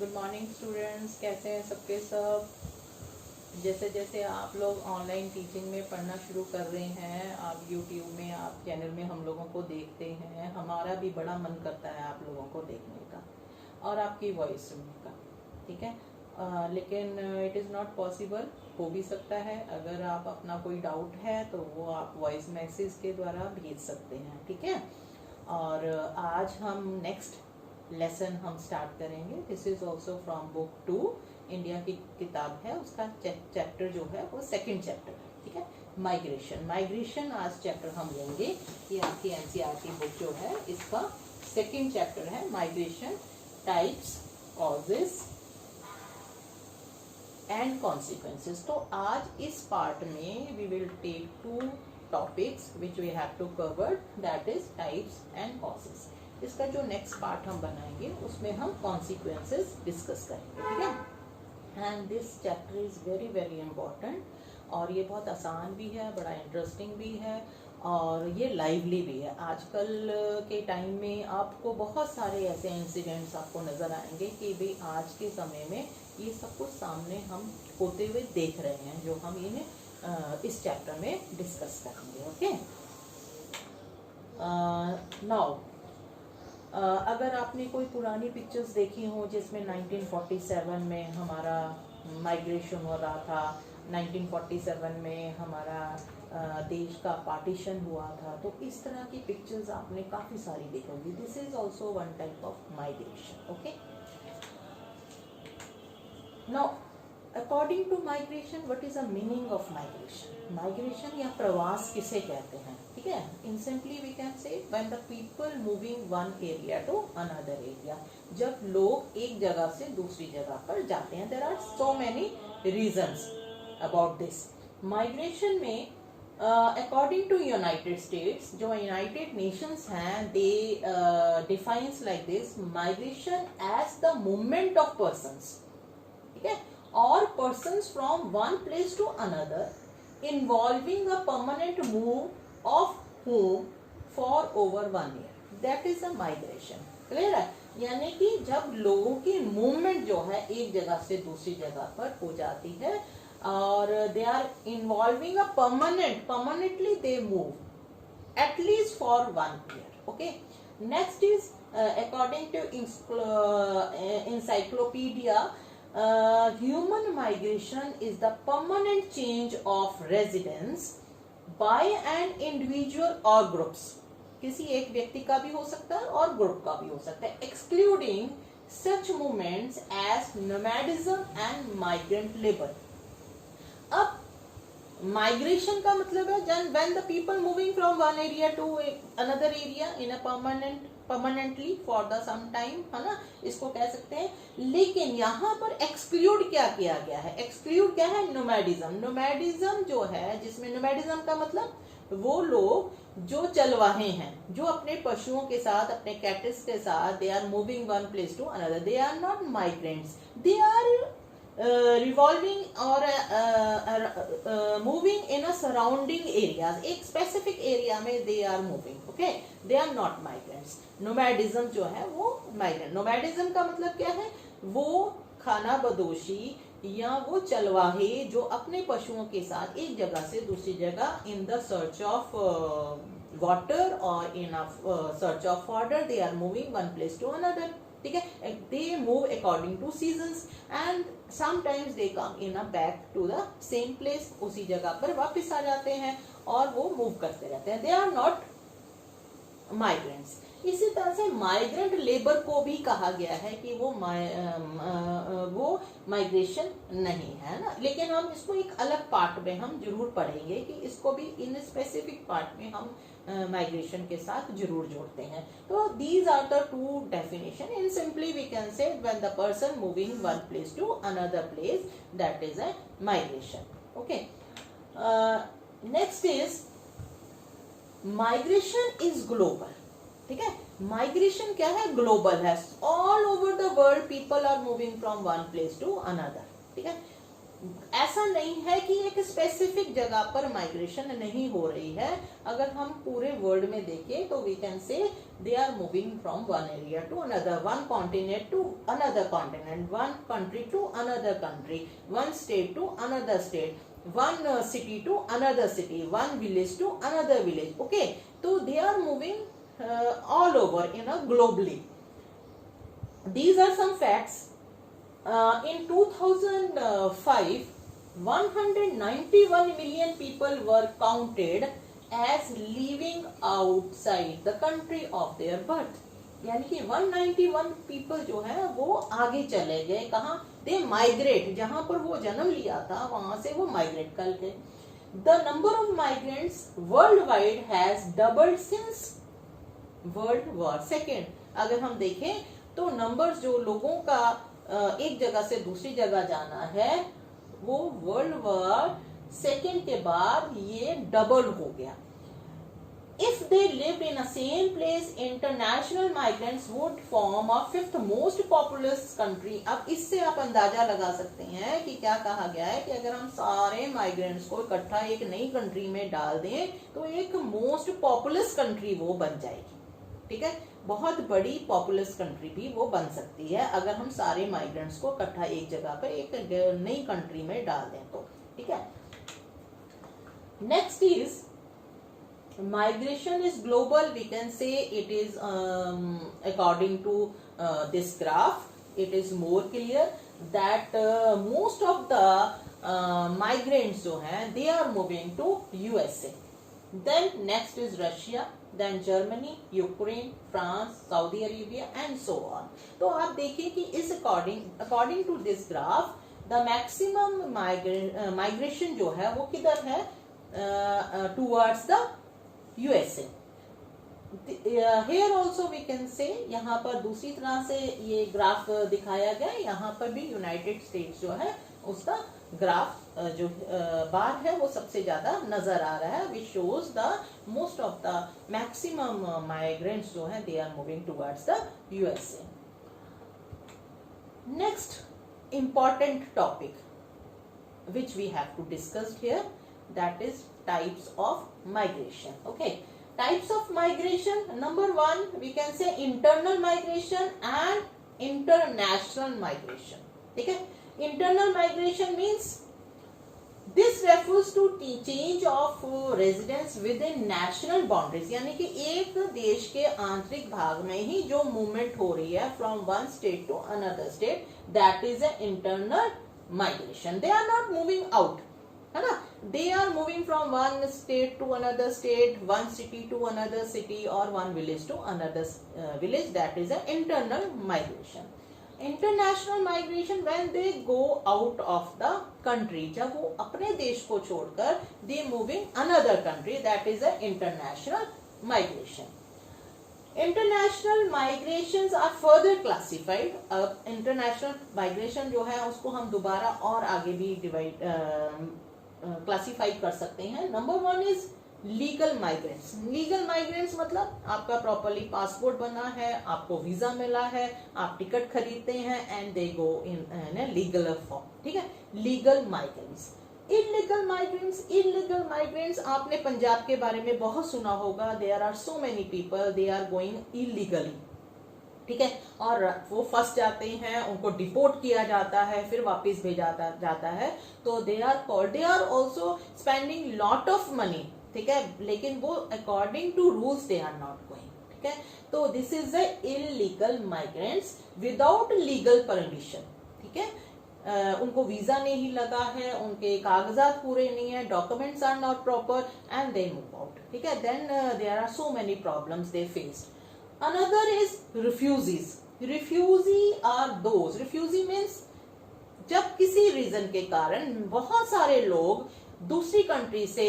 Good morning students, कैसे हैं सबके सब। जैसे जैसे आप लोग ऑनलाइन टीचिंग में पढ़ना शुरू कर रहे हैं, आप यूट्यूब में, आप चैनल में हम लोगों को देखते हैं, हमारा भी बड़ा मन करता है आप लोगों को देखने का और आपकी वॉइस सुनने का, ठीक है। लेकिन इट इज़ नॉट पॉसिबल। हो भी सकता है, अगर आप अपना कोई डाउट है तो वो आप वॉइस मैसेज के द्वारा भेज सकते हैं, ठीक है। और आज हम नेक्स्ट लेसन हम स्टार्ट करेंगे। This is also from book 2, India की किताब है, उसका चैप्टर जो है वो सेकंड चैप्टर है, ठीक है। माइग्रेशन आज चैप्टर हम लेंगे। ये आपकी एनसीईआरटी बुक जो है इसका सेकंड चैप्टर है, migration, types, causes and consequences. तो आज इस पार्ट में we will take 2 topics which we have to cover, that is types and causes. इसका जो नेक्स्ट पार्ट हम बनाएंगे उसमें हम कॉन्सिक्वेंसेस डिस्कस करेंगे, ठीक है। And this chapter is very very important और ये बहुत आसान भी है, बड़ा इंटरेस्टिंग भी है और ये लाइवली भी है। आजकल के टाइम में आपको बहुत सारे ऐसे इंसिडेंट्स आपको नज़र आएंगे कि भाई आज के समय में ये सब कुछ सामने हम होते हुए देख रहे हैं, जो हम इन्हें इस चैप्टर में डिस्कस करेंगे, ओके। नाउ अगर आपने कोई पुरानी पिक्चर्स देखी हो जिसमें 1947 में हमारा माइग्रेशन हो रहा था, 1947 में हमारा देश का पार्टीशन हुआ था, तो इस तरह की पिक्चर्स आपने काफ़ी सारी देखी होगी। This is also one type of migration, okay. Now according to migration, what is the meaning of migration? Migration या प्रवास किसे कहते हैं, ठीक है। In simply we can say when the people moving one area to another area, जब लोग एक जगह से दूसरी जगह पर जाते हैं। There are so many reasons about this migration में। अकॉर्डिंग टू यूनाइटेड स्टेट्स, जो यूनाइटेड नेशंस हैं, they defines like this, migration as the movement of persons, ठीक है, or persons from one place to another involving a permanent move of whom for over 1 year, that is a migration. Clear है? यानी कि जब लोगों की movement जो है एक जगह से दूसरी जगह पर हो जाती है और they are involving a permanently they move at least for 1 year, okay. Next is according to encyclopedia, human migration is the permanent change of residence by an individual or groups. किसी एक व्यक्ति का भी हो सकता है और ग्रुप का भी हो सकता है, excluding such movements as nomadism and migrant labor. अब माइग्रेशन का मतलब है when the people moving from one area to another area in a permanently for the some time, है ना, इसको कह सकते हैं। लेकिन यहाँ पर एक्सक्लूड क्या किया गया है? एक्सक्लूड क्या है? नोमैडिज्म। नोमैडिज्म जो है, जिसमें नोमैडिज्म का मतलब वो लोग जो चलवाहे हैं, जो अपने पशुओं के साथ, अपने कैटल्स के साथ, they are moving one place to another, they are not migrants, they are revolving और moving in a surrounding areas, एक स्पेसिफिक एरिया में they are moving, okay, they are not migrants. Nomadism जो है वो migrant. नोमैडिज्म का मतलब क्या है? वो खाना बदोशी या वो चलवाहे जो अपने पशुओं के साथ एक जगह से दूसरी जगह in the search of water और in search of fodder, they are moving one place to another, ठीक है। They move according to seasons and sometimes they come in a back to the same place, उसी जगह पर वापस आ जाते हैं और वो मूव करते रहते हैं। They are not migrants. इसी तरह से माइग्रेंट लेबर को भी कहा गया है कि वो माइग्रेशन नहीं है ना, लेकिन हम इसको एक अलग पार्ट में हम जरूर पढ़ेंगे कि इसको भी इन स्पेसिफिक पार्ट में हम माइग्रेशन के साथ जरूर जोड़ते हैं। तो these are the 2 definition. In simply we can say when the person moving one place to another place, that is a migration, okay. Next is migration is global, ठीक है। माइग्रेशन क्या है? ग्लोबल है। All over the world people are moving from one place to another, ठीक है। ऐसा नहीं है कि एक स्पेसिफिक जगह पर माइग्रेशन नहीं हो रही है। अगर हम पूरे वर्ल्ड में देखें तो we can say they are moving from one area to another, one continent to another continent, one country to another country, one state to another state, one city to another city, one village to another village. Okay, so they are moving all over globally. These are some facts. In 2005 191 million people were counted as living outside the country of their birth. यानी कि 191 people जो है वो आगे चले गए, कहाँ? They migrate, जहां पर वो जन्म लिया था वहां से वो माइग्रेट कर गए. The number of migrants world wide has doubled since world war second. अगर हम देखें तो नंबर जो लोगों का एक जगह से दूसरी जगह जाना है वो वर्ल्ड वॉर सेकेंड के बाद ये डबल हो गया. If they lived in a same place, international migrants would form a fifth most populous country. अब इससे आप अंदाजा लगा सकते हैं कि क्या कहा गया है कि अगर हम सारे माइग्रेंट्स को इकट्ठा एक नई कंट्री में डाल दें तो एक मोस्ट पॉपुलस कंट्री वो बन जाएगी. ठीक है, बहुत बड़ी पॉपुलस कंट्री भी वो बन सकती है अगर हम सारे माइग्रेंट्स को इकट्ठा एक जगह पर एक नई कंट्री में डाल दें तो. ठीक है, next is migration is global. We can say it is according to this graph it is more clear that most of the migrants जो हैं they are moving to USA. Then next is Russia, then Germany, Ukraine, France, Saudi Arabia and so on. तो आप देखिए कि इस according to this graph the maximum migration जो है वो किधर है? Towards the USA. Here also we can say, यहाँ पर दूसरी तरह से ये ग्राफ दिखाया गया. यहाँ पर भी यूनाइटेड स्टेट्स जो है उसका ग्राफ जो बार है वो सबसे ज्यादा नजर आ रहा है, which shows the most of the maximum migrants जो है they are moving towards the USA. Next important topic which we have to discuss here, that is types of migration. Okay, types of migration, number one we can say internal migration and international migration. ठीक है, internal migration means this refers to change of residence within national boundaries. यानी कि एक देश के आंतरिक भाग में ही जो मूवमेंट हो रही है from one state to another state, that is an internal migration. They are not moving out, है ना, they are moving from one state to another state, one city to another city or one village to another village. That is an internal migration. International migration when they go out of the country, जब वो अपने देश को छोड़कर they moving another country, that is an international migration. International migrations are further classified. अब international migration जो है उसको हम दोबारा और आगे भी डिवाइड क्लासीफाई कर सकते हैं. Number one is legal migrants. Legal migrants मतलब आपका प्रॉपरली पासपोर्ट बना है, आपको वीजा मिला है, आप टिकट खरीदते हैं and they go in legal form. ठीक है, लीगल माइग्रेंट्स. इलीगल माइग्रेंट्स आपने पंजाब के बारे में बहुत सुना होगा. There are so many people they are going illegally. ठीक है, और वो फंस जाते हैं, उनको डिपोर्ट किया जाता है, फिर वापस भेजा जाता है. तो they are also spending lot of money. ठीक है, लेकिन वो according to rules they are not going. ठीक है, तो this is the illegal migrants without legal permission. ठीक है, उनको वीजा नहीं लगा है, उनके कागजात पूरे नहीं है, documents are not proper and they move out. ठीक है, then there are so many problems they faced. Another is refugees. Refugee are those. Refugee means जब किसी रीजन के कारण बहुत सारे लोग दूसरी कंट्री से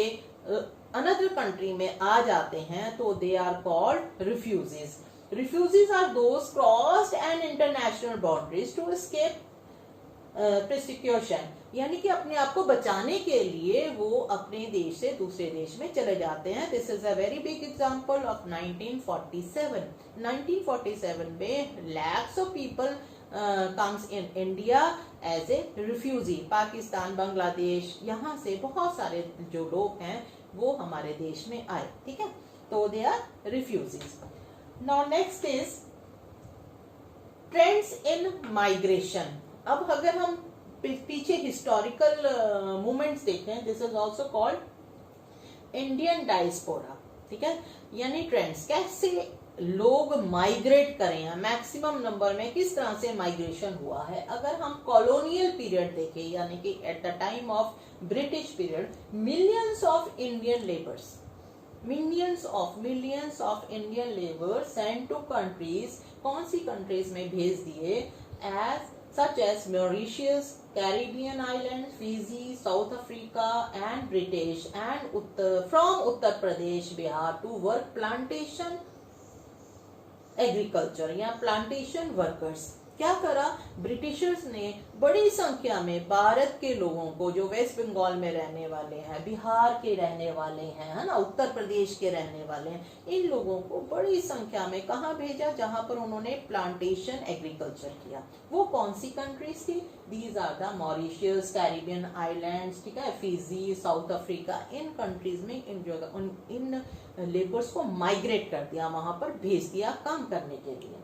अनदर कंट्री में आ जाते हैं तो they are called refugees. Refugees are those crossed an international boundaries to escape persecution. यानी कि अपने आप को बचाने के लिए वो अपने देश से दूसरे देश में चले जाते हैं. This is a very big example of 1947. 1947 में lakhs of people comes in India as a refugee. Pakistan, Bangladesh, यहाँ से बहुत सारे जो लोग हैं वो हमारे देश में आए, ठीक है, तो they are refugees. Now next is trends in migration. अब अगर हम पीछे हिस्टोरिकल मूवमेंट्स देखें, this is also called Indian diaspora, ठीक है, यानी ट्रेंड्स, कैसे लोग माइग्रेट करें, मैक्सिमम नंबर में किस तरह से माइग्रेशन हुआ है. अगर हम कॉलोनियल पीरियड देखें, यानी कि at the time of British period, millions of Indian labours, millions of Indian labor sent to countries, कौन सी countries में भेज दिए, as such as Mauritius, Caribbean islands, Fiji, South Africa and British and from Uttar Pradesh, Bihar to work plantation agriculture या plantation workers. क्या करा Britishers ने, बड़ी संख्या में भारत के लोगों को, जो वेस्ट बंगाल में रहने वाले हैं, बिहार के रहने वाले हैं, है ना, उत्तर प्रदेश के रहने वाले हैं, इन लोगों को बड़ी संख्या में कहाँ भेजा, जहां पर उन्होंने प्लांटेशन एग्रीकल्चर किया. वो कौन सी कंट्रीज थी, these are the Mauritius, Caribbean islands, ठीक है, फिजी, साउथ अफ्रीका. इन कंट्रीज में इन लेबर्स को माइग्रेट कर दिया, वहां पर भेज दिया काम करने के लिए.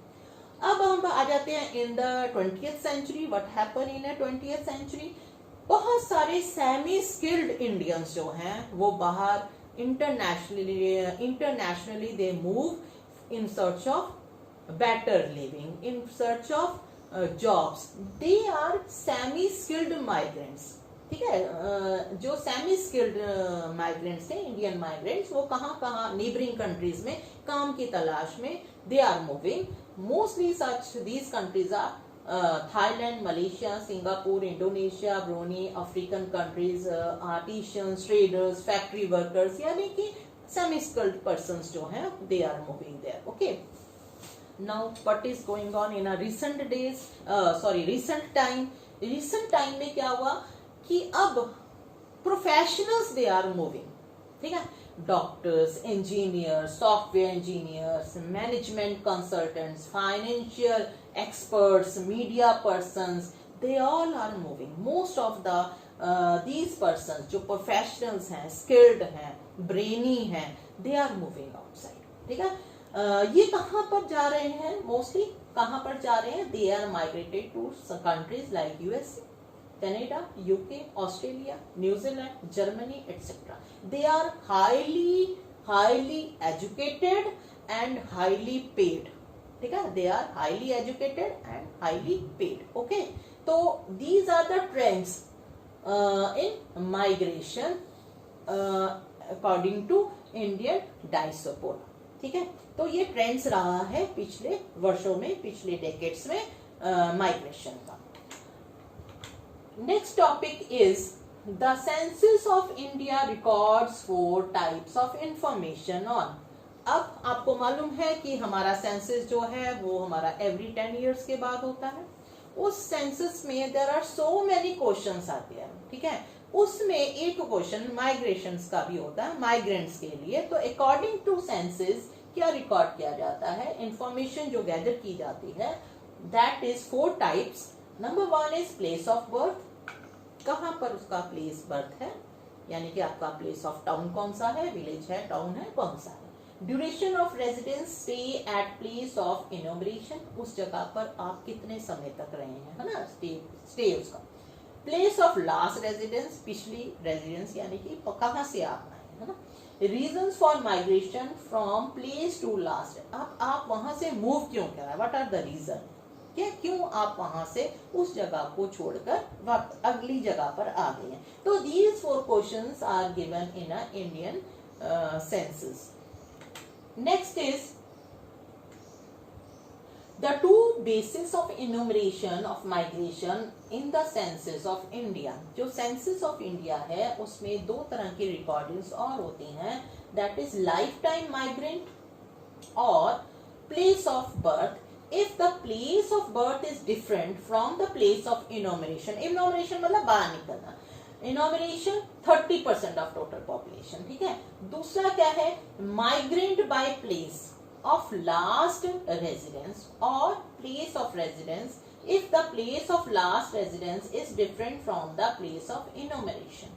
अब हम आ जाते हैं in the 20th century. What happen in 20th century, बहुत सारे सेमी स्किल्ड इंडियंस जो हैं वो बाहर internationally they move in search of better living, in search of jobs. They are semi skilled migrants, ठीक है. जो सेमी स्किल्ड माइग्रेंट्स थे, इंडियन माइग्रेंट्स, वो कहाँ नेबरिंग कंट्रीज में काम की तलाश में they are moving. Mostly such these countries are Thailand, Malaysia, Singapore, Indonesia, Brunei, African countries, artisans, traders, factory workers, यानी कि semi-skilled persons जो हैं they are moving there. Okay. Now what is going on in a recent days? Recent time. Recent time में क्या हुआ कि अब professionals they are moving, ठीक है. Doctors, engineers, software engineers, management consultants, financial experts, media persons, they all are moving. Most of the these persons जो professionals हैं, skilled हैं, brainy हैं, they are moving outside, ठीक है. ये कहाँ पर जा रहे हैं, mostly कहाँ पर जा रहे हैं, they are migrated to some countries like USA, Canada, UK, Australia, New Zealand, Germany, etc. They are highly educated and highly paid. ठीक है, they are highly educated and highly paid. Okay, so these are the trends in migration according to Indian diaspora. ठीक है, तो ये trends रहा है पिछले वर्षों में, पिछले डेकेड्स में माइग्रेशन का. Next topic is the census of India records 4 types of information on. अब आपको मालूम है कि हमारा सेंसस जो है वो हमारा एवरी 10 years के बाद होता है. उस सेंसस में there are so many questions आते हैं, ठीक है. उसमें एक क्वेश्चन माइग्रेशंस का भी होता है, माइग्रेंट्स के लिए. तो अकॉर्डिंग टू सेंसस क्या रिकॉर्ड किया जाता है, इंफॉर्मेशन जो गैदर की जाती है, that is 4 types. Number 1 is place of birth, कहाँ पर उसका प्लेस बर्थ है, यानी कि आपका प्लेस ऑफ टाउन कौन सा है, विलेज है, टाउन है, कौन सा है. Duration of residence, stay at place of inauguration, उस जगह पर आप कितने समय तक रहे हैं, है ना, स्टे उसका. प्लेस ऑफ लास्ट रेजिडेंस, पिछली रेजिडेंस यानी कि कहाँ से आप आए, है ना. Reasons for migration from place to last, अब आप वहां से मूव क्यों करा, व्हाट आर द रीजन, क्या क्यों आप वहां से उस जगह को छोड़कर अगली जगह पर आ गए हैं. तो these 4 questions are given in a Indian census. Next is the 2 bases of enumeration of migration in the census of India. जो census of India है उसमें 2 तरह की recordings और होती हैं, that is lifetime migrant और place of birth. If the place of birth is different from the place of enumeration, enumeration मतलब बाहर निकलना, enumeration 30% of total population, ठीक है. दूसरा क्या है, migrant by place of last residence or place of residence if the place of last residence is different from the place of enumeration.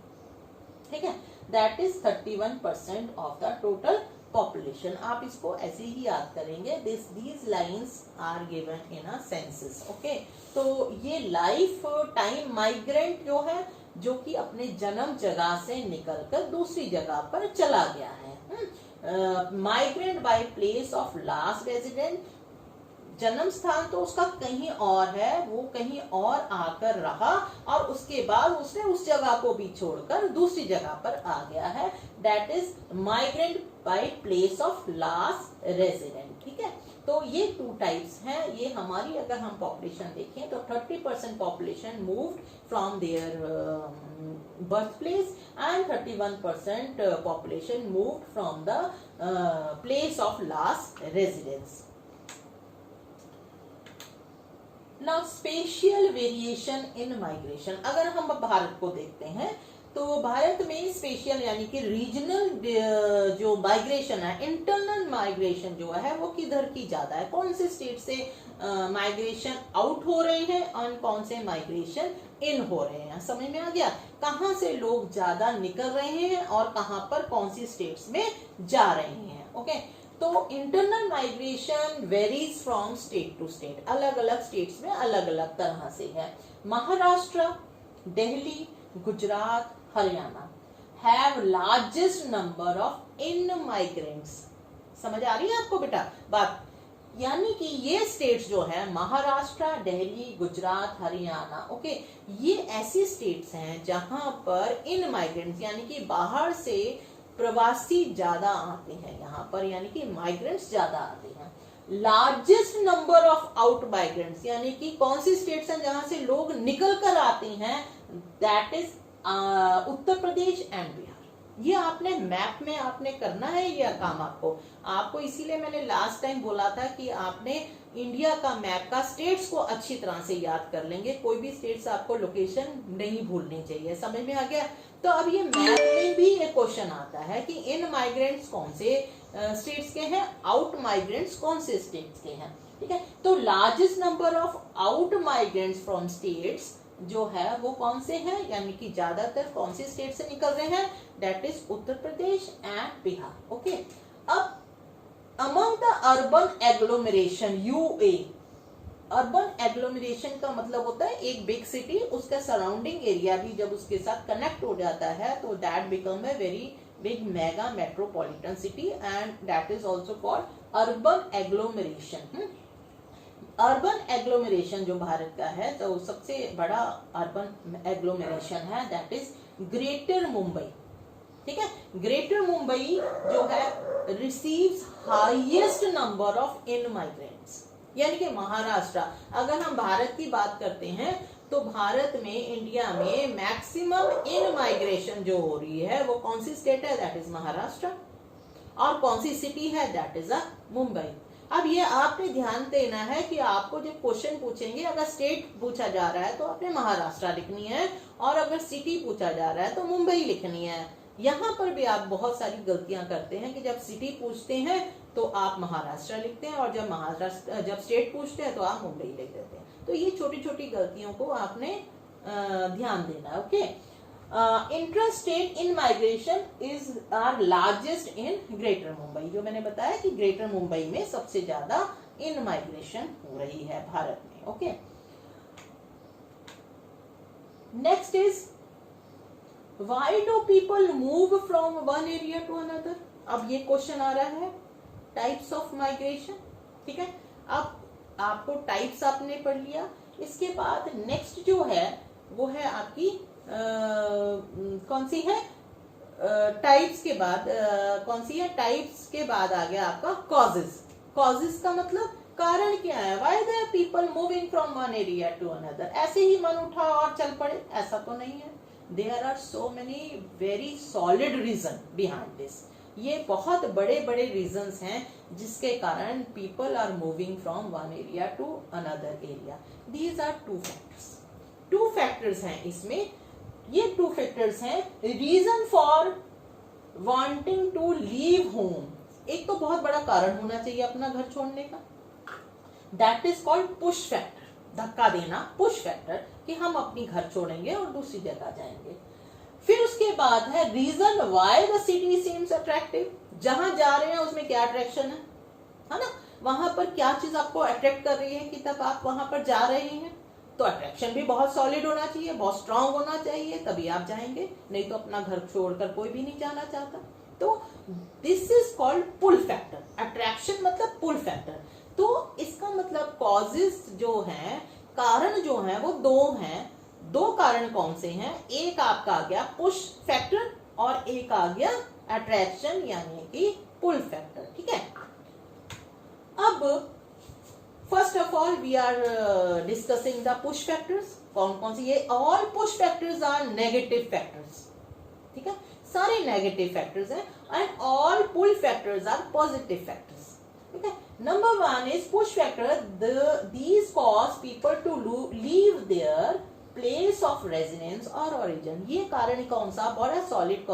ठीक है, that is 31% of the total population. आप इसको ऐसे ही याद करेंगे. These lines are given in a census. Okay, तो ये life time migrant जो है, जो कि अपने जन्म जगह से निकलकर दूसरी जगह पर चला गया है. Migrant by place of last resident, जन्म स्थान तो उसका कहीं और है, वो कहीं और आकर रहा और उसके बाद उसने उस जगह को भी छोड़कर दूसरी जगह पर आ गया है. That is migrant by place of last resident. ठीक है, तो ये टू टाइप्स हैं. ये हमारी अगर हम पॉपुलेशन देखें तो 30% population moved from there birth place and 31% population moved from the place of last residence. Now spatial variation in migration. अगर हम भारत को देखते हैं तो भारत में स्पेशियल यानी कि रीजनल जो माइग्रेशन है, इंटरनल माइग्रेशन जो है वो किधर की ज्यादा है, कौन से स्टेट से माइग्रेशन आउट हो रहे हैं और कौन से माइग्रेशन इन हो रहे हैं. समझ में आ गया कहाँ से लोग ज्यादा निकल रहे हैं और कहाँ पर कौन सी स्टेट्स में जा रहे हैं. ओके, तो internal migration varies from state to state. अलग अलग स्टेट्स में अलग अलग तरह से है. Maharashtra, Delhi, Gujarat, Haryana have largest number of in migrants. समझ आ रही है आपको बेटा बात? यानी कि ये स्टेट्स जो है महाराष्ट्र, दिल्ली, गुजरात, हरियाणा, ओके, ये ऐसी स्टेट्स हैं जहां पर इन माइग्रेंट्स यानी कि बाहर से प्रवासी ज्यादा आते हैं यहाँ पर, यानी कि माइग्रेंट्स ज्यादा आते हैं. Largest number of out migrants यानी कि कौन सी स्टेट्स हैं जहां से लोग निकल कर आते हैं, that is Uttar Pradesh and Bihar. ये आपने मैप में आपने करना है यह काम आपको इसीलिए मैंने लास्ट टाइम बोला था कि आपने इंडिया का मैप का स्टेट्स को अच्छी तरह से याद कर लेंगे. कोई भी स्टेट्स आपको लोकेशन नहीं भूलनी चाहिए. समझ में आ गया? तो अब ये मैप में भी एक क्वेश्चन आता है कि इन माइग्रेंट्स कौन से स्टेट्स के हैं, आउट माइग्रेंट्स कौन से स्टेट्स के हैं. ठीक है, तो largest number of out migrants from states जो है वो कौन से हैं, यानी कि ज्यादातर कौन से स्टेट से निकल रहे हैं, that is Uttar Pradesh and Bihar. Okay, अब among the urban agglomeration UA, urban agglomeration का मतलब होता है एक बिग सिटी, उसका सराउंडिंग एरिया भी जब उसके साथ कनेक्ट हो जाता है तो that become a very big mega metropolitan city and that is also called urban agglomeration. Urban agglomeration जो भारत का है तो सबसे बड़ा अर्बन एग्लोमरेशन है दैट इज ग्रेटर मुंबई. ठीक है, ग्रेटर मुंबई जो है receives highest number of in migrants. यानी कि महाराष्ट्र, अगर हम भारत की बात करते हैं तो भारत में, इंडिया में मैक्सिमम इन माइग्रेशन जो हो रही है वो कौन सी स्टेट है, दैट इज महाराष्ट्र. और कौन सी सिटी है, दैट इज मुंबई. अब ये आपने ध्यान देना है कि आपको जब क्वेश्चन पूछेंगे, अगर स्टेट पूछा जा रहा है तो आपने महाराष्ट्र लिखनी है और अगर सिटी पूछा जा रहा है तो मुंबई लिखनी है. यहाँ पर भी आप बहुत सारी गलतियां करते हैं कि जब सिटी पूछते हैं तो आप महाराष्ट्र लिखते हैं और जब स्टेट पूछते हैं तो आप मुंबई लिख देते हैं. तो ये छोटी छोटी गलतियों को आपने ध्यान देना है. Okay, intrastate in migration is are largest in greater Mumbai. जो मैंने बताया कि ग्रेटर मुंबई में सबसे ज्यादा इन माइग्रेशन हो रही है भारत में. Okay, next is why do people move from one area to another. अब ये क्वेश्चन आ रहा है टाइप्स ऑफ माइग्रेशन. ठीक है, अब आपको टाइप्स आपने पढ़ लिया. इसके बाद नेक्स्ट जो है वो है आपकी कौन सी है, टाइप्स के बाद कौन सी है, टाइप्स के बाद आ गया आपका कॉजेस. कॉजेस का मतलब कारण क्या है, why the people moving from one area to another. ऐसे ही मन उठा और चल पड़े, ऐसा तो नहीं है. There are so many very solid reason behind this. ये बहुत बड़े बड़े रीजंस हैं जिसके कारण people are moving from one area to another area. These are two factors हैं इसमें. ये टू फैक्टर्स हैं reason for wanting to leave home. एक तो बहुत बड़ा कारण होना चाहिए अपना घर छोड़ने का, that is called push factor. धक्का देना, पुश फैक्टर, कि हम अपनी घर छोड़ेंगे और दूसरी जगह जाएंगे। फिर उसके बाद है reason why the city seems attractive, जहां जा रहे हैं उसमें क्या अट्रैक्शन है ना, वहां पर क्या चीज आपको अट्रैक्ट कर रही है कि तब आप वहां पर जा रहे हैं। तो अट्रैक्शन भी बहुत सॉलिड होना चाहिए, बहुत स्ट्रांग होना चाहिए, तभी आप जाएंगे, नहीं तो अपना घर छोड़कर कोई भी नहीं जाना चाहता। तो this is called pull factor, attraction मतलब पुल फैक्टर। तो इसका मतलब कॉजेस जो हैं, कारण जो हैं वो दो हैं। दो कारण कौन से हैं, एक आपका आ गया पुश फैक्टर और एक आ गया अट्रैक्शन यानी कि पुल फैक्टर, ठीक है। अब first of all we are discussing the push factors. कौन कौन सी, ये all push factors are negative factors, ठीक है, सारे नेगेटिव फैक्टर्स हैं, and all pull factors are positive factors, ठीक है। Number one is push factor, these cause people to leave their place of residence और ओरिजिन। ये कारण कौन सा, बड़ा सॉलिड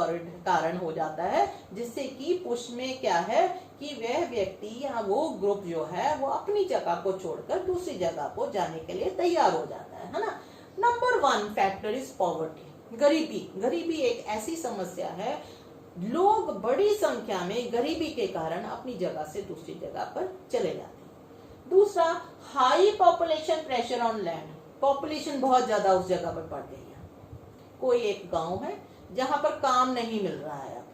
कारण हो जाता है, जिससे कि पुश में क्या है कि वह व्यक्ति या वो ग्रुप जो है वो अपनी जगह को छोड़कर दूसरी जगह को जाने के लिए तैयार हो जाता है ना। Number one factor is poverty, गरीबी। गरीबी एक ऐसी समस्या है, लोग बड़ी संख्या में गरीबी के कारण अपनी जगह से दूसरी जगह पर चले जाते हैं। दूसरा, high population pressure on land, population बहुत ज्यादा उस जगह पर बढ़ गई है। कोई एक गांव है जहां पर काम नहीं मिल रहा है। अब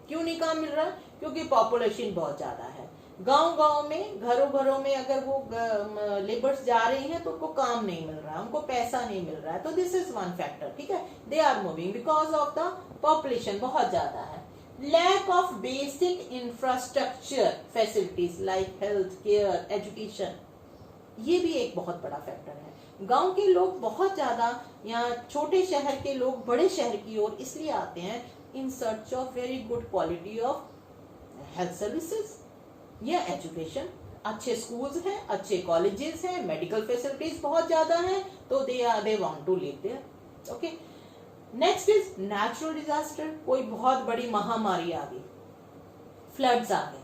क्यों नहीं काम मिल रहा है, क्योंकि पॉपुलेशन बहुत ज्यादा है। गांव गांव में, घरों घरों में अगर वो लेबर्स जा रही हैं तो उनको काम नहीं मिल रहा है, उनको पैसा नहीं मिल रहा है। तो दिस इज वन फैक्टर, ठीक है, they are moving because of the population बहुत ज्यादा है। Lack of basic infrastructure facilities like health care education, ये भी एक बहुत बड़ा फैक्टर है। गांव के लोग बहुत ज्यादा, या छोटे शहर के लोग बड़े शहर की ओर इसलिए आते हैं इन search of very good quality of health services या एजुकेशन। अच्छे स्कूल्स हैं, अच्छे कॉलेजेस हैं, मेडिकल फैसिलिटीज बहुत ज्यादा हैं, तो they want to live there, okay. Next is natural disaster, कोई बहुत बड़ी महामारी आ गई, फ्लड्स आ गए,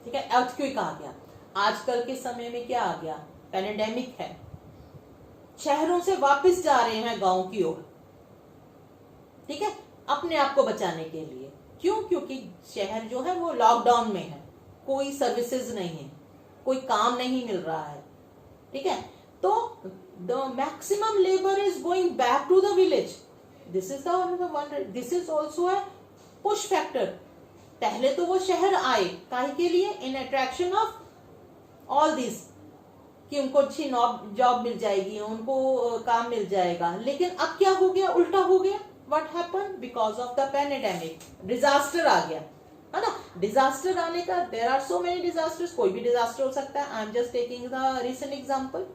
ठीक है, अर्थक्वेक आ गया। आजकल के समय में क्या आ गया, पैंडेमिक है। शहरों से वापस जा रहे हैं गांव की ओर, ठीक है, अपने आप को बचाने के लिए। क्यों, क्योंकि शहर जो है वो लॉकडाउन में है, कोई सर्विसेज नहीं है, कोई काम नहीं मिल रहा है, ठीक है। तो the maximum labour is going back to the village, this is the this is also है पुश फैक्टर। पहले तो वो शहर आए काहे के लिए, in attraction of all this, कि उनको अच्छी जॉब मिल जाएगी, उनको काम मिल जाएगा। लेकिन अब क्या हो गया, उल्टा हो गया। What happen, because of the pandemic, disaster आ गया, है ना। डिजास्टर आने का, there are so many disasters, कोई भी डिजास्टर हो सकता है। I am just taking the recent example,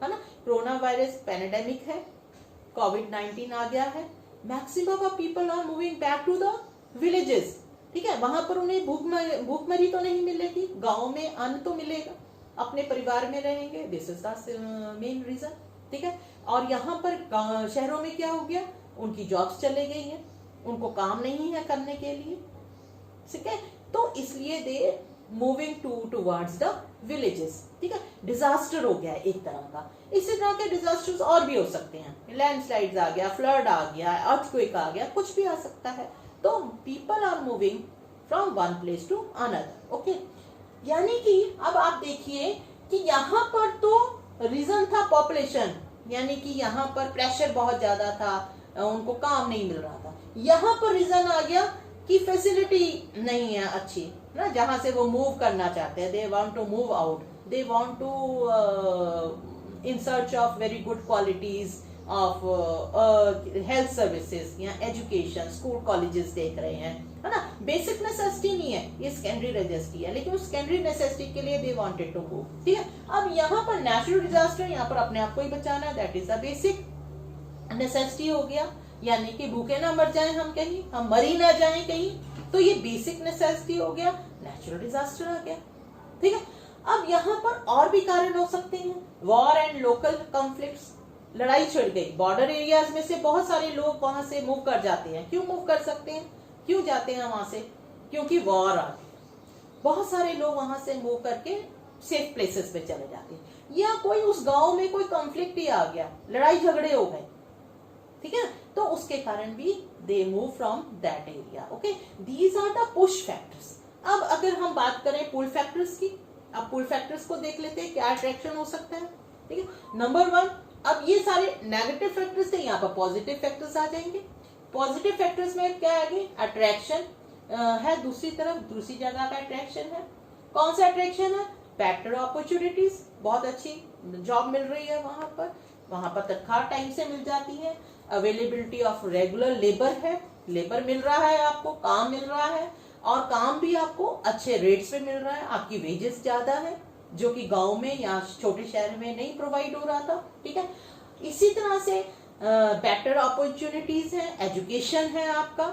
है ना। कोरोना वायरस पैंडेमिक है, कोविड-19 आ गया है। Maximum of people are moving back to the villages, ठीक है। वहां पर उन्हें भूखमरी तो नहीं मिलेगी, गाँव में अन्न तो मिलेगा, अपने परिवार में रहेंगे, this is the main reason, ठीक है। और यहाँ पर शहरों में क्या हो गया, उनकी जॉब्स चले गई हैं, उनको काम नहीं है करने के लिए, ठीक है। तो इसलिए दे मूविंग टूवर्ड्स द विलेजेस, ठीक है। डिजास्टर हो गया एक तरह का। इसी तरह के डिजास्टर्स और भी हो सकते हैं, लैंडस्लाइड्स आ गया, फ्लड आ गया, अर्थक्वेक आ गया, कुछ भी आ सकता है। तो people are moving from one place to another, okay. यानी कि अब आप देखिए कि यहाँ पर तो रीजन था पॉपुलेशन, यानी कि यहाँ पर प्रेशर बहुत ज्यादा था, उनको काम नहीं मिल रहा था। यहाँ पर रीजन आ गया कि फैसिलिटी नहीं है अच्छी ना, जहां से वो मूव करना चाहते हैं, they want to move out, they want to in search of very good qualities of health services या एजुकेशन, स्कूल कॉलेजेस देख रहे हैं, है ना। बेसिक नेसेसिटी नहीं है, ये सेकेंडरी नेसेसिटी है, लेकिन उस सेकेंडरी नेसेसिटी के लिए दे वांटेड टू मूव, ठीक है। अब यहाँ पर नेचुरल डिजास्टर, यहाँ पर अपने आप को ही बचाना है, that is the basic necessity हो गया, यानी कि भूखे ना मर जाएं हम कहीं, हम मरी ना जाएं कहीं, तो ये बेसिक नेसेसिटी हो गया, नेचुरल डिजास्टर आ गया, ठीक है। अब यहाँ पर और भी कारण हो सकते हैं, वॉर एंड लोकल कॉन्फ्लिक्ट्स, लड़ाई छिड़ गई, बॉर्डर एरियाज में से बहुत सारे लोग वहां से मूव कर जाते हैं। क्यों मूव कर सकते हैं, क्यों जाते हैं वहां से, क्योंकि वॉर आ गई, बहुत सारे लोग वहां से मूव करके सेफ प्लेसेस पे चले जाते हैं। या कोई उस गांव में कोई कॉन्फ्लिक्ट ही आ गया, लड़ाई झगड़े हो गए, ठीक है, तो उसके कारण भी they move from that area. Okay, these are the push factors. अब अगर हम बात करें पुल फैक्टर्स की, अब पुल फैक्टर्स को देख लेते हैं, क्या अट्रैक्शन हो सकता है, ठीक है। नंबर 1, अब ये सारे नेगेटिव फैक्टर्स थे, यहाँ पर पॉजिटिव फैक्टर्स आ जाएंगे। पॉजिटिव फैक्टर्स में क्या आएंगे, अट्रैक्शन है, दूसरी तरफ दूसरी जगह का अट्रैक्शन है। कौन सा अट्रैक्शन है, बेटर अपॉर्चुनिटीज, बहुत अच्छी जॉब मिल रही है वहां पर तनख्वाह टाइम से मिल जाती है। अवेलेबिलिटी ऑफ रेगुलर लेबर है, लेबर मिल रहा है आपको, काम मिल रहा है, और काम भी आपको अच्छे रेट्स पे मिल रहा है, आपकी वेजेस ज्यादा है, जो कि गांव में या छोटे शहर में नहीं प्रोवाइड हो रहा था, ठीक है। इसी तरह से बेटर अपॉर्चुनिटीज है, एजुकेशन है आपका,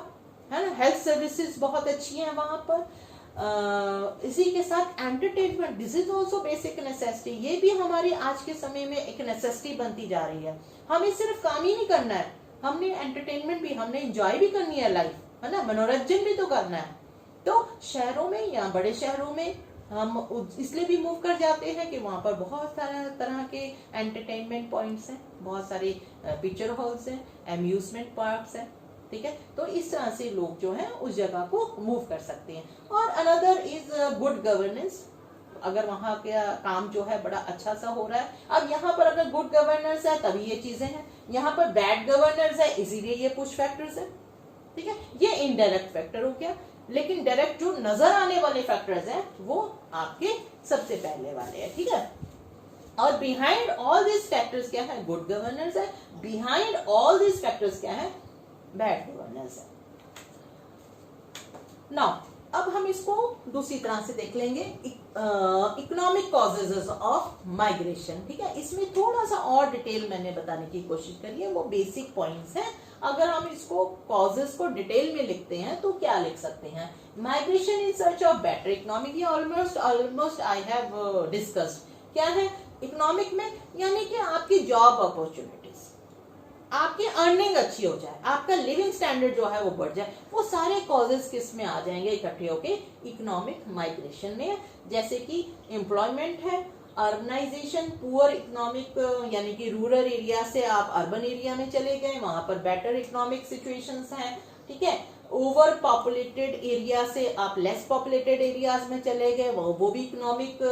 है ना, हेल्थ सर्विसेज बहुत अच्छी हैं वहां पर। इसी के साथ entertainment, this is also basic necessity, ये भी हमारी आज के समय में एक नेसेसिटी बनती जा रही है। हमें सिर्फ काम ही नहीं करना है, हमने एंटरटेनमेंट भी, हमने एंजॉय भी करनी है लाइफ, है ना, मनोरंजन भी तो करना है। तो शहरों में या बड़े शहरों में हम इसलिए भी मूव कर जाते हैं कि वहां पर बहुत सारे तरह के एंटरटेनमेंट पॉइंट्स हैं, बहुत सारे पिक्चर हॉल्स हैं, अम्यूजमेंट पार्क्स हैं, ठीक है। तो इस तरह से लोग जो है उस जगह को मूव कर सकते हैं। और अनदर इज गुड गवर्नेंस, अगर वहां का काम जो है बड़ा अच्छा सा हो रहा है। अब यहाँ पर अगर गुड गवर्नेंस है तभी ये चीजें हैं, यहाँ पर बैड गवर्नेंस है इसीलिए ये पुश फैक्टर्स है, ठीक है। ये इनडायरेक्ट फैक्टर हो गया, लेकिन डायरेक्ट जो नजर आने वाले फैक्टर्स हैं वो आपके सबसे पहले वाले हैं, ठीक है। और बिहाइंड ऑल दिस फैक्टर्स क्या है, गुड गवर्नेंस है, बिहाइंड ऑल दिस फैक्टर्स क्या है, बैड गवर्नेंस है। नाउ अब हम इसको दूसरी तरह से देख लेंगे, इकोनॉमिक कॉजेज ऑफ माइग्रेशन, ठीक है। इसमें थोड़ा सा और डिटेल मैंने बताने की कोशिश करी है, वो बेसिक पॉइंट्स हैं। अगर हम इसको कॉजेज को डिटेल में लिखते हैं तो क्या लिख सकते हैं, migration in search of better economic, ये ऑलमोस्ट आई हैव डिस्कस्ड। क्या है इकोनॉमिक में, यानी कि आपकी जॉब अपॉर्चुनिटीज, आपकी अर्निंग अच्छी हो जाए, आपका लिविंग स्टैंडर्ड जो है वो बढ़ जाए, वो सारे कॉजेज किस में आ जाएंगे इकट्ठे होके, इकोनॉमिक माइग्रेशन में। जैसे कि एम्प्लॉयमेंट है, अर्बनाइजेशन, पुअर इकोनॉमिक, यानी कि रूरल एरिया से आप अर्बन एरिया में चले गए, वहां पर बेटर इकोनॉमिक सिचुएशंस हैं, ठीक है। ओवर पॉपुलेटेड एरिया से आप लेस पॉपुलेटेड एरियाज में चले गए, वो भी इकोनॉमिक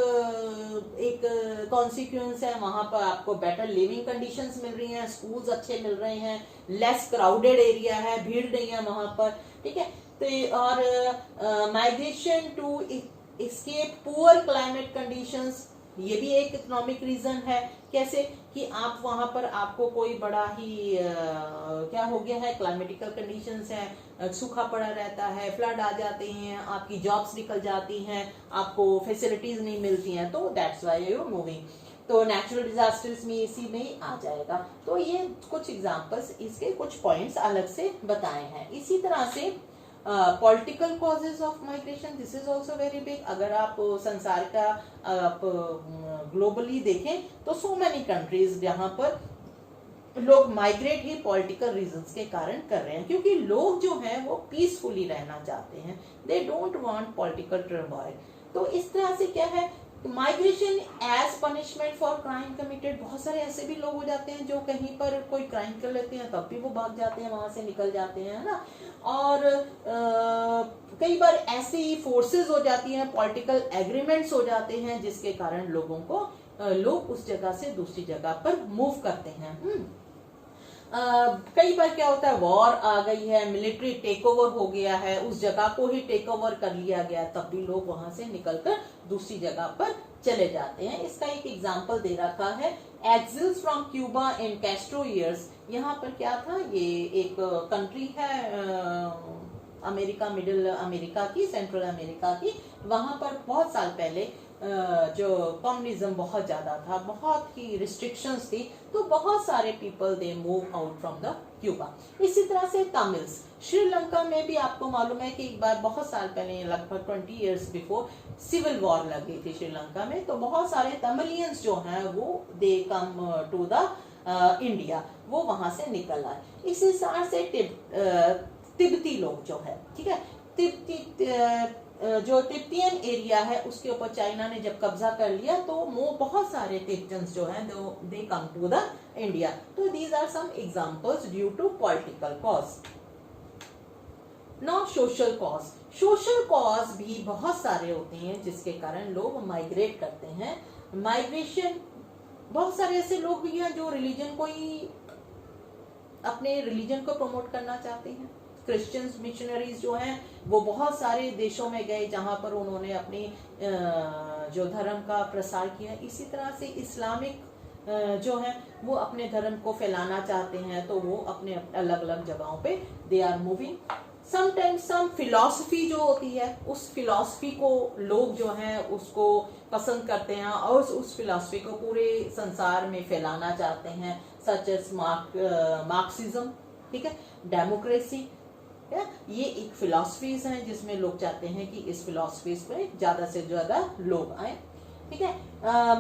एक कॉन्सिक्वेंस है, वहां पर आपको बेटर लिविंग कंडीशंस मिल रही हैं, स्कूल्स अच्छे मिल रहे हैं, लेस क्राउडेड एरिया है, भीड़ नहीं है वहां पर, ठीक है। तो और migration to escape poor climate conditions, ये भी एक इकोनॉमिक रीजन है। कैसे कि आप वहां पर आपको कोई बड़ा ही क्या हो गया है, क्लाइमेटिकल कंडीशंस है, सूखा पड़ा रहता है, फ्लड आ जाते हैं, आपकी जॉब्स निकल जाती हैं, आपको फैसिलिटीज नहीं मिलती हैं, तो that's why you are moving. तो नेचुरल डिजास्टर्स में इसी में आ जाएगा। तो ये कुछ एग्जांपल्स, इसके कुछ पॉइंट्स अलग से बताए हैं। इसी तरह से political causes of migration, this is also very big. अगर आप संसार का आप ग्लोबली देखें तो सो मेनी कंट्रीज जहां पर लोग माइग्रेट ही पॉलिटिकल रीजंस के कारण कर रहे हैं, क्योंकि लोग जो हैं वो पीसफुली रहना चाहते हैं, they don't want political turmoil. तो इस तरह से क्या है, migration as punishment for crime committed, बहुत सारे ऐसे भी लोग हो जाते हैं जो कहीं पर कोई क्राइम कर लेते हैं तब भी वो भाग जाते हैं, वहां से निकल जाते हैं, है ना। और कई बार ऐसी फोर्सेस हो जाती हैं, पॉलिटिकल एग्रीमेंट्स हो जाते हैं, जिसके कारण लोगों को लोग उस जगह से दूसरी जगह पर मूव करते हैं। कई बार क्या होता है, वॉर आ गई है, मिलिट्री टेक ओवर हो गया है, उस जगह को ही टेक ओवर कर लिया गया, तब भी लोग वहां से निकलकर दूसरी जगह पर चले जाते हैं। इसका एक एग्जांपल दे रखा है, exiles from Cuba in Castro years. यहाँ पर क्या था, ये एक कंट्री है अमेरिका, मिडिल अमेरिका की, सेंट्रल अमेरिका की, वहां पर बहुत साल पहले जो कम्युनिज्म बहुत ज्यादा था, बहुत ही रिस्ट्रिक्शंस थी, तो बहुत सारे people they move out from the Cuba. इसी तरह से तमिल्स, श्रीलंका में भी आपको मालूम है कि एक बार बहुत साल पहले, लगभग 20 इयर्स बिफोर, सिविल वॉर लग गई थी श्रीलंका में, तो बहुत सारे तमिलियंस जो हैं वो दे कम टू द इंडिया, वो वहां से निकल आए। इसी तरह से तिब्बती लोग जो है, ठीक है, तिब्बती जो तिब्बतियन एरिया है उसके ऊपर चाइना ने जब कब्जा कर लिया तो वो बहुत सारे तिब्बतियंस जो हैं they come to the India. तो these are some examples due to political cause. Now social cause. Social cause भी बहुत सारे होते हैं जिसके कारण लोग माइग्रेट करते हैं. माइग्रेशन, बहुत सारे ऐसे लोग भी हैं जो रिलीजन को ही, अपने रिलीजन को प्रमोट करना चाहते हैं. क्रिश्चियंस मिशनरीज जो हैं वो बहुत सारे देशों में गए जहां पर उन्होंने अपनी जो धर्म का प्रसार किया. इसी तरह से इस्लामिक जो है वो अपने धर्म को फैलाना चाहते हैं तो वो अपने अलग अलग जगहों पे they are moving. Sometimes some philosophy जो होती है उस फिलॉसफी को लोग जो हैं उसको पसंद करते हैं और उस फिलॉसफी को पूरे संसार में फैलाना चाहते हैं. सच एज मार्क्सिज्म, ठीक है, डेमोक्रेसी, ये एक फिलॉसफीज हैं जिसमें लोग चाहते हैं कि इस फिलॉसफीज पे ज्यादा से ज्यादा लोग आए. ठीक है.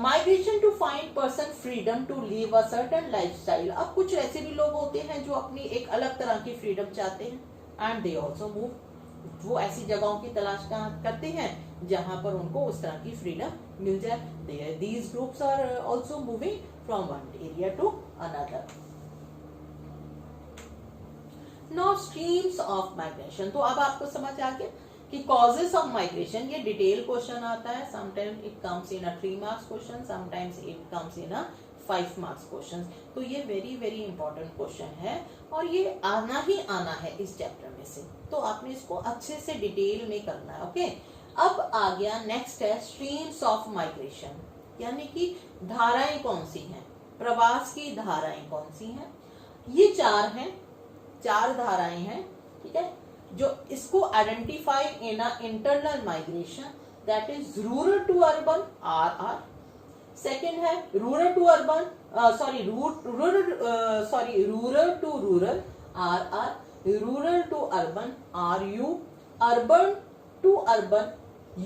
Migration to find person freedom to live a certain lifestyle. अब कुछ ऐसे भी लोग होते हैं जो अपनी एक अलग तरह की फ्रीडम चाहते हैं एंड दे आल्सो मूव. वो ऐसी जगहों की तलाश करते हैं जहां पर उनको उस तरह की फ्रीडम मिल जाए. These groups are also moving from one area to another. Now streams of migration. तो अब आपको समझ आ गया कि कॉजेस ऑफ माइग्रेशन. ये डिटेल क्वेश्चन आता है. Sometimes it comes in a 3 marks question, sometimes it comes in a 5 marks question. तो ये वेरी वेरी इंपॉर्टेंट क्वेश्चन है और ये आना ही आना है इस चैप्टर में से. तो आपने इसको अच्छे से डिटेल में करना है. ओके. अब आ गया नेक्स्ट है स्ट्रीम्स ऑफ माइग्रेशन, यानी कि धाराएं कौन सी हैं, प्रवास की धाराएं कौन सी हैं. ये 4 हैं, 4 धाराएं हैं. ठीक है. जो इसको identify in a internal migration, that is rural to urban, RR. Second है rural to urban, rural to rural, RR. Rural to urban, RU. Urban to urban,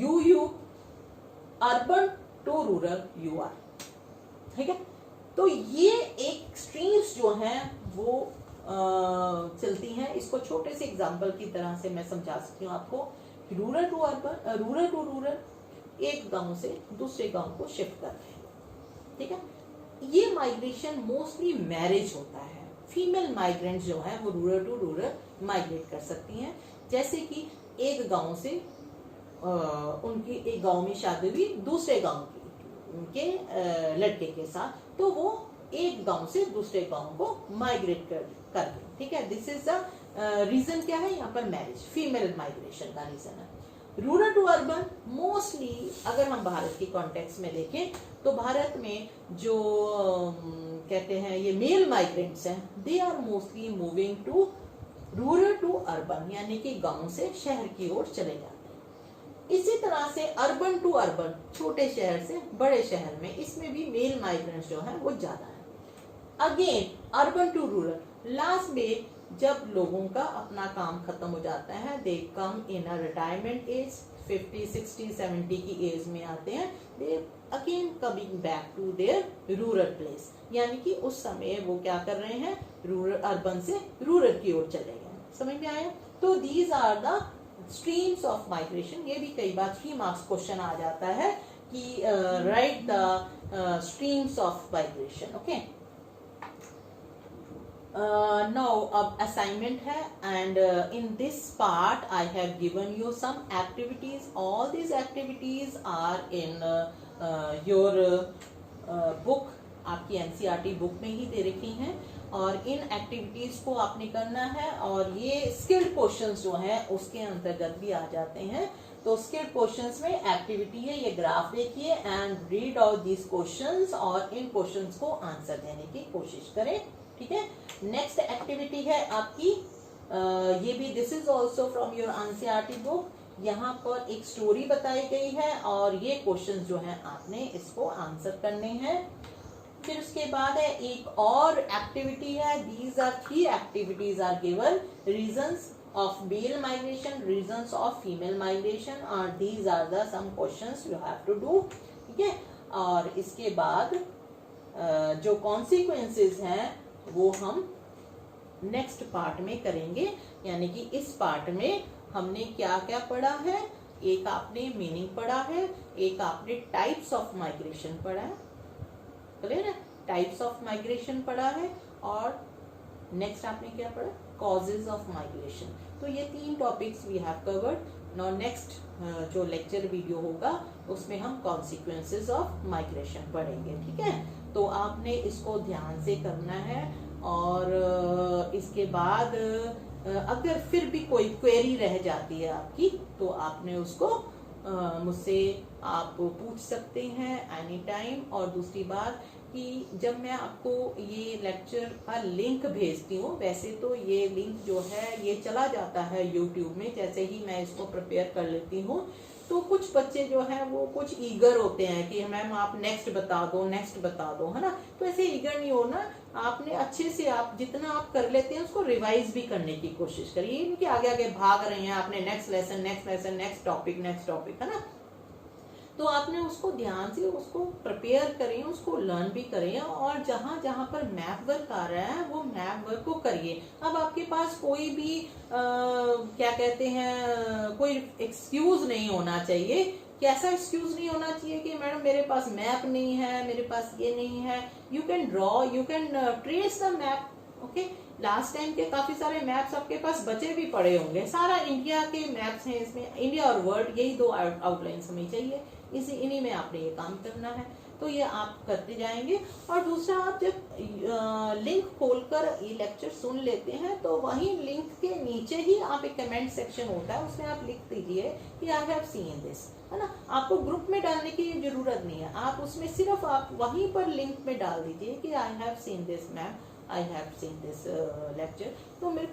UU. Urban to rural, UR. ठीक है. तो ये एक streams जो हैं वो चलती हैं. इसको छोटे से एग्जांपल की तरह से मैं समझा सकती हूँ आपको. Rural to urban, rural to rural, एक गांव से दूसरे गांव को शिफ्ट कर रहे हैं. ठीक है. ये माइग्रेशन मोस्टली मैरिज होता है. फीमेल माइग्रेंट जो है वो रूरल टू रूरल माइग्रेट कर सकती हैं. जैसे कि एक गांव से उनकी एक गांव में शादी हुई दूसरे गांव के लड़के के साथ, तो वो एक गांव से दूसरे गांव को माइग्रेट कर गए. ठीक है. This is the reason. क्या है यहाँ पर? मैरिज, फीमेल माइग्रेशन का रीजन है. रूरल टू अर्बन मोस्टली अगर हम भारत के कॉन्टेक्स्ट में देखें तो भारत में जो कहते हैं ये मेल माइग्रेंट्स हैं, they are mostly moving to rural to urban, यानी कि गांव से शहर की ओर चले जाते हैं. इसी तरह से अर्बन टू अर्बन, छोटे शहर से बड़े शहर में, इसमें भी मेल माइग्रेंट्स जो है वो ज्यादा है. Again urban to rural, last में जब लोगों का अपना काम खत्म हो जाता है, दे come in a retirement age, 50, 60, 70 की एज में आते हैं, they again coming back to their rural place, यानी कि उस समय वो क्या कर रहे हैं, रूरल, अर्बन से रूरल की ओर चले गए. समझ में आया? तो these are the streams of migration. ये भी कई बार 3 मार्क्स क्वेश्चन आ जाता है कि right the streams of migration. Okay. Now अब assignment है and in this part I have given you some activities. All these activities are in your book. आपकी NCERT book में ही दे रखी हैं और इन एक्टिविटीज को आपने करना है. और ये स्किल्ड क्वेश्चंस जो हैं उसके अंतर्गत भी आ जाते हैं. तो स्किल्ड क्वेश्चंस में एक्टिविटी है, ये ग्राफ देखिए and read out these questions और इन क्वेश्चंस को आंसर देने की कोशिश करें. ठीक है. नेक्स्ट एक्टिविटी है आपकी ये भी, this is also from your NCERT book. यहाँ पर एक स्टोरी बताई गई है और ये क्वेश्चंस जो हैं आपने इसको आंसर करने हैं. फिर उसके बाद है एक और एक्टिविटी है. These are 3 activities are given. Reasons of male migration, reasons of female migration, और these are the some questions you have to do. ठीक है. और इसके बाद जो कॉन्सिक्वेंसेस हैं वो हम नेक्स्ट पार्ट में करेंगे. यानी कि इस पार्ट में हमने क्या क्या पढ़ा है, एक आपने मीनिंग पढ़ा है, एक आपने टाइप्स ऑफ माइग्रेशन पढ़ा है, क्लियर है, टाइप्स ऑफ माइग्रेशन पढ़ा है, और नेक्स्ट आपने क्या पढ़ा, कॉजेज ऑफ माइग्रेशन। तो ये 3 topics we have covered. Now next जो लेक्चर वीडियो होगा उसमें हम कॉन्सिक्वेंसेज ऑफ माइग्रेशन पढ़ेंगे, ठीक है। तो आपने इसको ध्यान से करना है, और इसके बाद अगर फिर भी कोई क्वेरी रह जाती है आपकी तो आपने उसको मुझसे आप पूछ सकते हैं एनी टाइम। और दूसरी बात कि जब मैं आपको ये लेक्चर का लिंक भेजती हूँ, वैसे तो ये लिंक जो है ये चला जाता है यूट्यूब में, जैसे ही मैं इसको प्रिपेयर कर लेती हूँ, तो कुछ बच्चे जो हैं वो कुछ ईगर होते हैं कि मैम आप नेक्स्ट बता दो, नेक्स्ट बता दो, है ना। तो ऐसे ईगर नहीं होना, आपने अच्छे से, आप जितना आप कर लेते हैं उसको रिवाइज भी करने की कोशिश करिए, ये नहीं कि आगे आगे भाग रहे हैं आपने, next lesson, next lesson, next topic, है ना। तो आपने उसको ध्यान से उसको प्रिपेयर करें, उसको लर्न भी करें, और जहां जहां पर मैप वर्क आ रहा है वो मैप वर्क को करिए। अब आपके पास कोई भी क्या कहते हैं, कोई एक्सक्यूज नहीं होना चाहिए। कैसा एक्सक्यूज नहीं होना चाहिए कि मैडम मेरे पास मैप नहीं है, मेरे पास ये नहीं है। You can draw, you can trace the map, okay. Last time के काफी सारे मैप्स आपके पास बचे भी पड़े होंगे, सारा इंडिया के मैप्स हैं इसमें, इंडिया और वर्ल्ड, यही 2 आउटलाइंस हमें चाहिए, इन्हीं में आपने ये काम करना है। तो ये आप करते जाएंगे। और दूसरा, आप जब लिंक खोलकर ये लेक्चर सुन लेते हैं तो वहीं लिंक के नीचे ही आप एक कमेंट सेक्शन होता है, उसमें आप लिख दीजिए कि आई हैव सीन दिस, है ना। आपको ग्रुप में डालने की जरूरत नहीं है, आप उसमें सिर्फ आप वहीं पर लिंक में डाल दीजिए कि I have seen this ma'am, I have seen this lecture. तो मेरे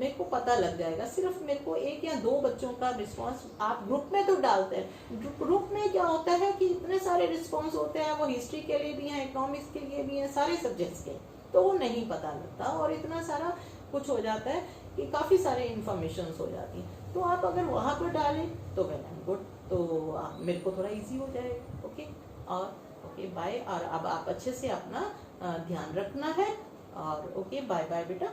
को पता लग जाएगा। सिर्फ मेरे को 1 या 2 बच्चों का रिस्पांस, आप ग्रुप में तो डालते हैं, ग्रुप में क्या होता है कि इतने सारे रिस्पांस होते हैं, वो हिस्ट्री के लिए भी हैं, इकोनॉमिक्स के लिए भी हैं, सारे सब्जेक्ट्स के, तो वो नहीं पता लगता, और इतना सारा कुछ हो जाता है कि काफ़ी सारे इंफॉर्मेशन हो जाती हैं। तो आप अगर वहाँ पर डालें तो वेल एंड गुड, तो मेरे को थोड़ा ईजी हो जाएगा, ओके। और ओके बाय। और अब आप अच्छे से अपना ध्यान रखना है, और ओके बाय बाय बेटा।